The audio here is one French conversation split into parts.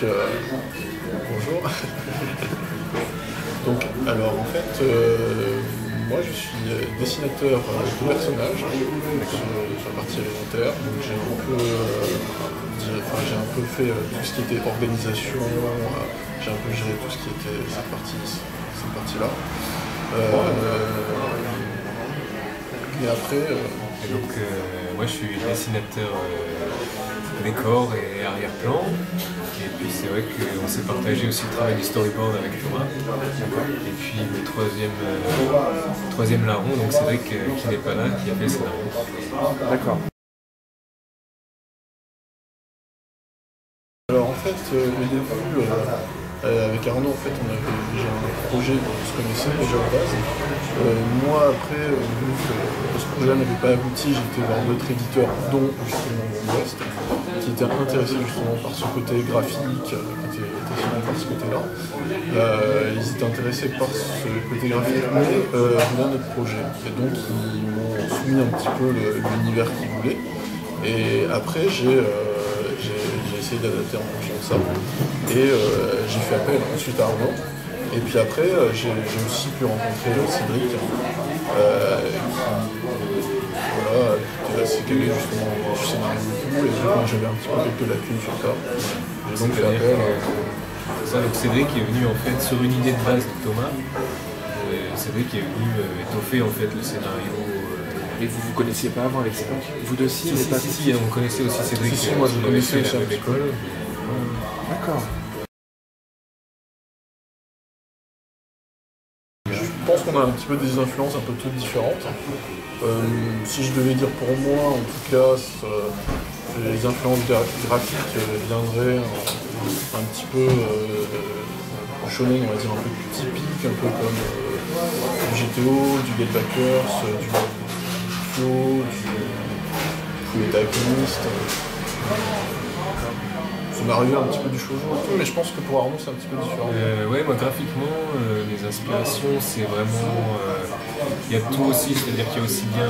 Bonjour. Donc, alors en fait, moi je suis dessinateur de personnages sur la partie élémentaire. Donc j'ai un peu fait tout ce qui était organisation, j'ai un peu géré tout ce qui était cette partie-là. Et après. Et donc, moi je suis dessinateur décor et arrière-plan. Et puis c'est vrai qu'on s'est partagé aussi le travail du storyboard avec Thomas. Et puis le troisième larron, donc Cédric qui n'est pas là, qui a fait le scénario. D'accord. Alors en fait, au début, avec Arnaud, en fait, on avait déjà un projet qu'on se connaissait déjà à la base. Moi, après, vu que ce projet n'avait pas abouti, j'étais vers d'autres éditeurs, dont justement West, qui étaient intéressés justement par ce côté graphique, qui étaient intéressés par ce côté-là. Ils étaient intéressés par ce côté graphique, mais rien notre projet. Et donc, ils m'ont soumis un petit peu l'univers qu'ils voulaient. Et après, j'ai essayé d'adapter en fonction de ça. Et j'ai fait appel ensuite à Arnaud. Et puis après, j'ai aussi pu rencontrer Cédric, qui s'est calé justement du scénario et tout. Et moi j'avais un petit peu quelques lacunes sur ça. J'ai donc fait appel. Donc Cédric est venu en fait sur une idée de base de Thomas. Cédric est venu étoffer en fait le scénario. Mais vous vous connaissiez pas avant avec Cédric? Vous deux si, mais pas si, on connaissait aussi Cédric. Si, moi je le connaissais à la même école. D'accord. Je pense qu'on a un petit peu des influences un peu toutes différentes. Si je devais dire pour moi, en tout cas, les influences graphiques viendraient un petit peu shonen, on va dire un peu plus typique, un peu comme du GTO, du Get Backers, du Fullmetal Alchemist. Ça m'est arrivé un petit peu du shoujo et tout, mais je pense que pour Arnaud c'est un petit peu différent. Ouais, moi graphiquement, les inspirations c'est vraiment. Il y a tout aussi, c'est-à-dire qu'il y a aussi bien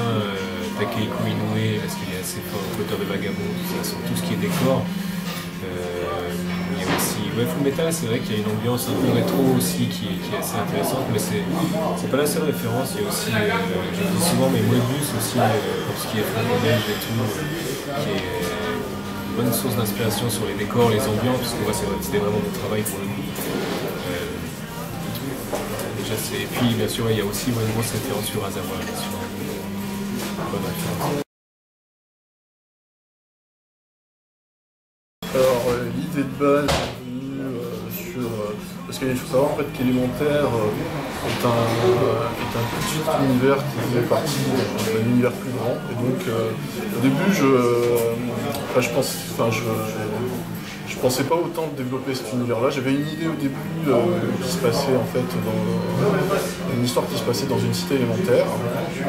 Takehiko Inoue, parce qu'il est assez fort, l'auteur de Vagabond, sur tout ce qui est décor. Il y a aussi Fullmetal, c'est vrai qu'il y a une ambiance un peu rétro aussi qui est assez intéressante, mais c'est pas la seule référence. Il y a aussi, je le dis souvent, mais Moebius aussi, pour ce qui est franco-belge et tout, qui est une bonne source d'inspiration sur les décors, les ambiances, parce que moi c'était vraiment mon travail pour le coup. Et puis bien sûr il y a aussi une grosse référence sur Azawa, bien sûr. Bonne référence. Alors l'idée de base est venue parce qu'il faut savoir en fait qu'Élémentaire est un petit univers qui faisait partie d'un univers plus grand. Et donc au début je pensais pas autant développer cet univers-là. J'avais une idée au début qui se passait en fait une histoire qui se passait dans une cité élémentaire.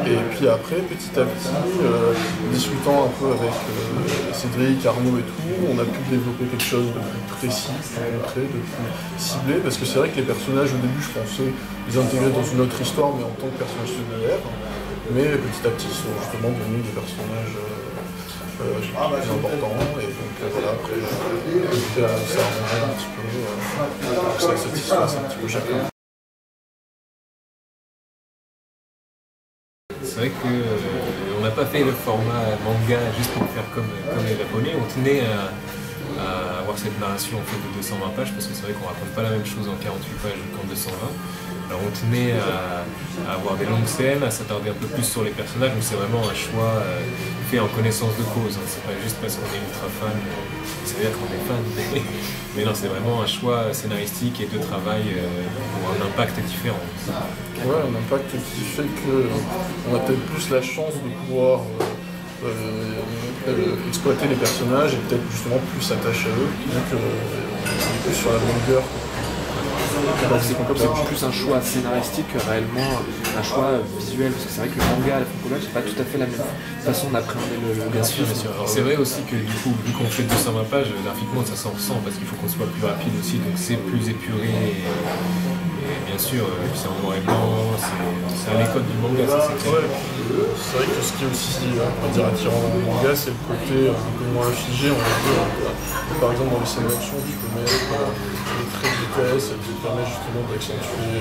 Et puis après, petit à petit, discutant un peu avec Cédric, Arnaud et tout, on a pu développer quelque chose de plus précis, de plus concret, de plus ciblé. Parce que c'est vrai que les personnages au début, je pensais les intégrer dans une autre histoire, mais en tant que personnages secondaires. Mais petit à petit, ils sont justement devenus des personnages plus important, et donc voilà, après ça arrange un petit peu, ça satisfasse un petit peu chacun. C'est vrai qu'on n'a pas fait le format manga juste pour faire comme les japonais, on tenait à avoir cette narration en fait de 220 pages, parce que c'est vrai qu'on raconte pas la même chose en 48 pages qu'en 220. Alors on tenait à avoir des longues scènes, à s'attarder un peu plus sur les personnages, donc c'est vraiment un choix fait en connaissance de cause, hein. C'est pas juste parce qu'on est ultra fan, c'est-à-dire qu'on est fan, mais non, c'est vraiment un choix scénaristique et de travail pour un impact différent. Ouais, un impact qui fait qu'on a peut-être plus la chance de pouvoir exploiter les personnages et peut-être justement plus s'attacher à eux, donc on est plus sur la longueur. Donc c'est plus un choix scénaristique que réellement un choix visuel, parce que c'est vrai que le manga à la franco-belge, c'est pas tout à fait la même façon d'appréhender le graphisme. Bien sûr. C'est vrai aussi que du coup, vu qu'on fait 220 pages, graphiquement ça s'en ressent, parce qu'il faut qu'on soit plus rapide aussi, donc c'est plus épuré. Et bien sûr, c'est en noir et blanc, c'est à l'école du manga, ça c'est clair. Ouais, c'est vrai que ce qui est aussi on va dire, attirant dans le manga, c'est le côté un peu moins figé, on va dire. Par exemple, dans les scènes d'action, tu peux mettre des traits de vitesse qui te permettent justement d'accentuer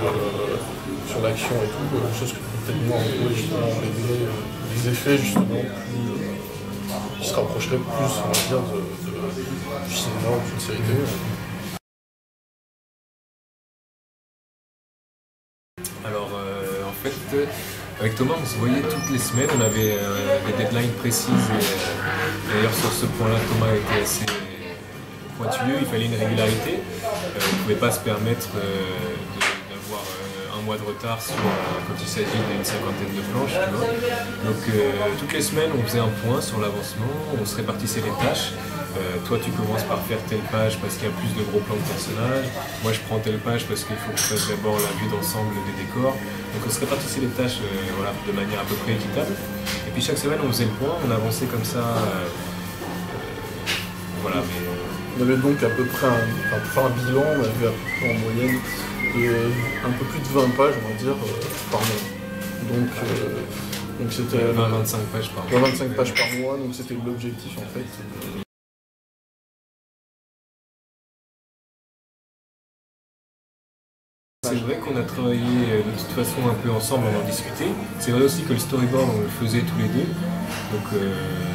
sur l'action et tout, chose que peut-être moins en jouer justement en BD, des effets justement plus, qui se rapprocheraient plus, on va dire, du cinéma ou d'une série télé. Alors en fait, avec Thomas on se voyait toutes les semaines, on avait des deadlines précises et d'ailleurs sur ce point-là Thomas était assez pointilleux, il fallait une régularité, on ne pouvait pas se permettre d'avoir un mois de retard quand il s'agit d'une cinquantaine de planches, tu vois. Donc toutes les semaines on faisait un point sur l'avancement, on se répartissait les tâches. Toi tu commences par faire telle page parce qu'il y a plus de gros plans de personnages, moi je prends telle page parce qu'il faut que je fasse d'abord la vue d'ensemble des décors. Donc on se répartissait les tâches voilà, de manière à peu près équitable. Et puis chaque semaine on faisait le point, on avançait comme ça. Voilà, mais... On avait donc à peu près, pour faire un bilan, on avait à peu près en moyenne un peu plus de 20 pages on va dire par mois. Donc c'était 20-25 pages par mois. 25 pages par mois, donc c'était l'objectif en fait. C'est vrai qu'on a travaillé de toute façon un peu ensemble, on en discutait. C'est vrai aussi que le storyboard, on le faisait tous les deux. Donc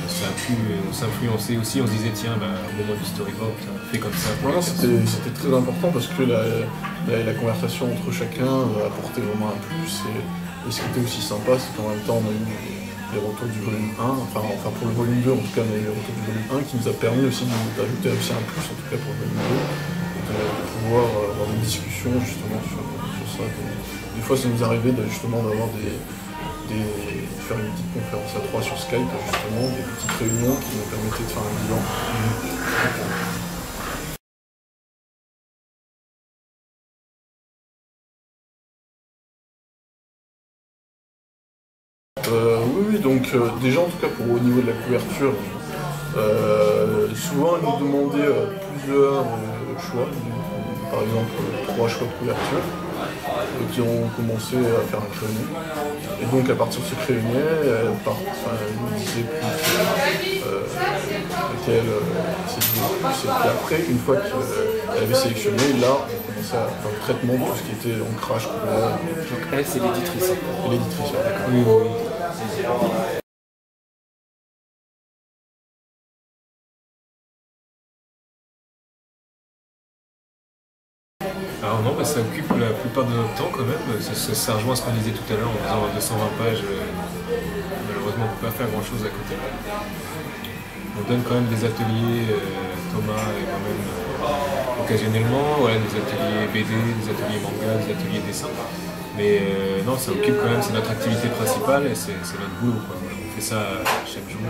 ça a pu s'influencer aussi. On se disait, tiens, au moment du storyboard, fais comme ça. Voilà, c'était très important parce que la conversation entre chacun apportait vraiment un plus. Et ce qui était aussi sympa, c'est qu'en même temps, on a eu les retours du volume 1, enfin pour le volume 2, en tout cas, on a eu les retours du volume 1 qui nous a permis aussi d'ajouter aussi un plus, en tout cas pour le volume 2. De pouvoir avoir des discussions justement sur ça. Des fois ça nous arrivait justement d'avoir faire une petite conférence à 3 sur Skype, justement, des petites réunions qui nous permettaient de faire un bilan. Oui, donc déjà en tout cas au niveau de la couverture, souvent ils nous demandaient plusieurs choix, par exemple 3 choix de couverture, qui ont commencé à faire un crayonné. Et donc à partir de ce crayonné, elle nous disait plus lequel séduisait le plus. Et puis après, une fois qu'elle avait sélectionné, là on commençait à faire le traitement de tout ce qui était ancrage, couleur. Donc elle c'est l'éditrice. L'éditrice, ouais, d'accord. Oui, oui. Alors non, ça occupe la plupart de notre temps quand même. Ça rejoint ce qu'on disait tout à l'heure en faisant 220 pages. Malheureusement, on ne peut pas faire grand chose à côté. On donne quand même des ateliers, Thomas et moi-même, occasionnellement. Voilà, des ateliers BD, des ateliers manga, des ateliers dessin. Mais non, ça occupe quand même, c'est notre activité principale et c'est notre boulot, quoi. Voilà, on fait ça chaque jour.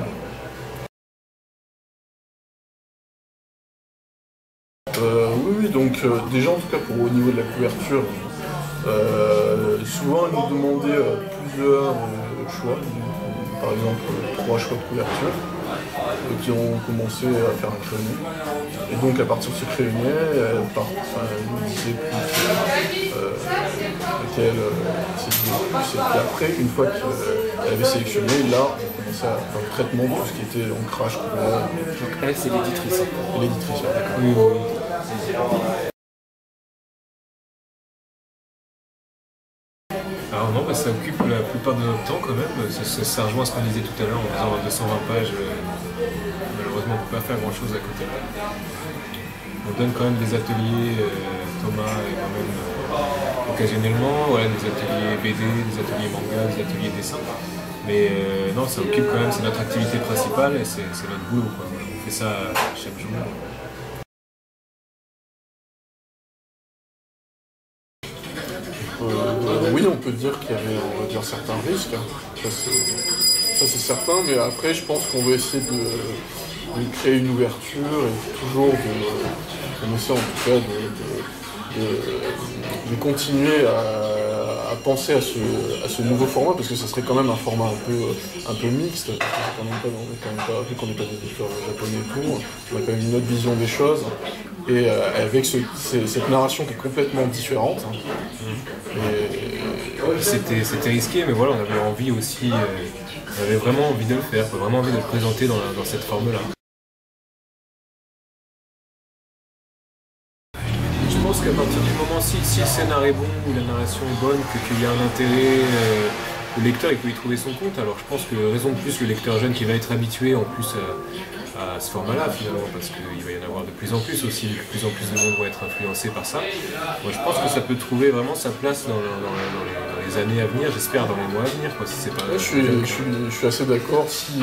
Oui, donc déjà en tout cas au niveau de la couverture, souvent ils nous demandaient plusieurs choix, par exemple 3 choix de couverture, qui ont commencé à faire un crayonné. Et donc à partir de ce crayonné, elle nous disait plus lequel séduisait le plus. Et puis après, une fois qu'elle avait sélectionné, là on commençait à faire le traitement de tout ce qui était ancrage, couleur. Donc elle c'est l'éditrice. L'éditrice, ouais, d'accord. Oui, oui. Alors non, ça occupe la plupart de notre temps quand même. Ça rejoint ce qu'on disait tout à l'heure en faisant 220 pages. Malheureusement, on ne peut pas faire grand chose à côté. On donne quand même des ateliers, Thomas et moi-même, occasionnellement. Voilà, des ateliers BD, des ateliers manga, des ateliers dessin. Mais non, ça occupe quand même, c'est notre activité principale et c'est notre boulot, quoi. Voilà, on fait ça chaque jour. Oui, on peut dire qu'il y avait, on va dire, certains risques. Ça c'est certain, mais après je pense qu'on va essayer de créer une ouverture et toujours on essaie en tout cas de continuer à à penser à ce nouveau format, parce que ça serait quand même un format un peu mixte, parce que c'est quand même pas, vu qu'on n'est pas des éditeurs japonais et tout, on a quand même une autre vision des choses, et avec cette narration qui est complètement différente. C'était risqué, mais voilà, on avait envie aussi, on avait vraiment envie de le faire, vraiment envie de le présenter dans cette forme-là. Je pense qu'à partir du moment, si le scénar est bon ou la narration est bonne, qu'il y a un intérêt, le lecteur il peut y trouver son compte. Alors je pense que raison de plus, le lecteur jeune qui va être habitué en plus à ce format-là finalement, parce qu'il va y en avoir de plus en plus aussi, de plus en plus de monde vont être influencés par ça. Moi je pense que ça peut trouver vraiment sa place dans les années à venir, j'espère dans les mois à venir, quoi, si c'est pas... Ouais, je suis assez d'accord, si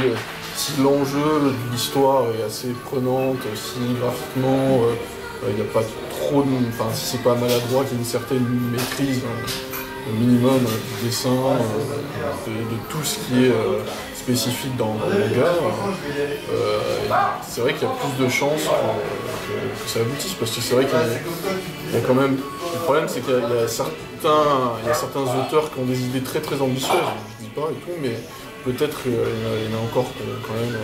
l'enjeu de l'histoire est assez prenante, si graphiquement il n'y a pas trop de... Enfin, si c'est pas maladroit, qu'il y a une certaine maîtrise minimum du dessin, de tout ce qui est spécifique dans le manga, c'est vrai qu'il y a plus de chances que ça aboutisse, parce que c'est vrai qu'il y a quand même... Le problème, c'est qu'il y a certains auteurs qui ont des idées très très ambitieuses, je dis pas et tout, mais peut-être qu'il y en a encore quand même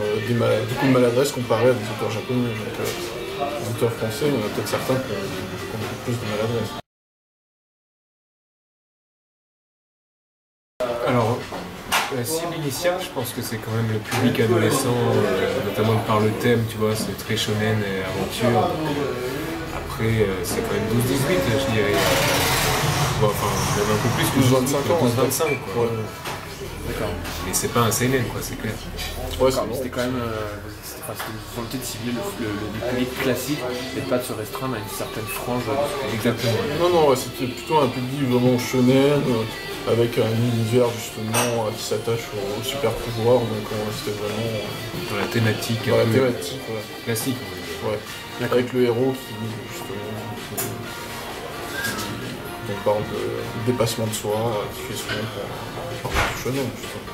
beaucoup de maladresse comparé à des auteurs japonais. Donc, les auteurs français, il y en a peut-être certains qui ont beaucoup plus de maladresse. Alors, la cible initiale, je pense que c'est quand même le public adolescent, notamment par le thème, tu vois, c'est très shonen et aventure. Après, c'est quand même 12-18, je dirais. Bon, enfin, même un peu plus que 12-25 ans. 12-25, quoi. Ouais. D'accord. Mais c'est pas un seinen, quoi, c'est clair. Ouais, C'était quand même c'était une volonté de cibler le public classique et pas de se restreindre à une certaine frange. Exactement. Non, ouais, c'était plutôt un public vraiment shonen, avec un univers justement qui s'attache au super pouvoir, donc c'était vraiment Dans la thématique dans la un peu thématique, classique. ouais. Avec le héros qui justement on parle de dépassement de soi, qui fait souvent pour parler du shonen justement.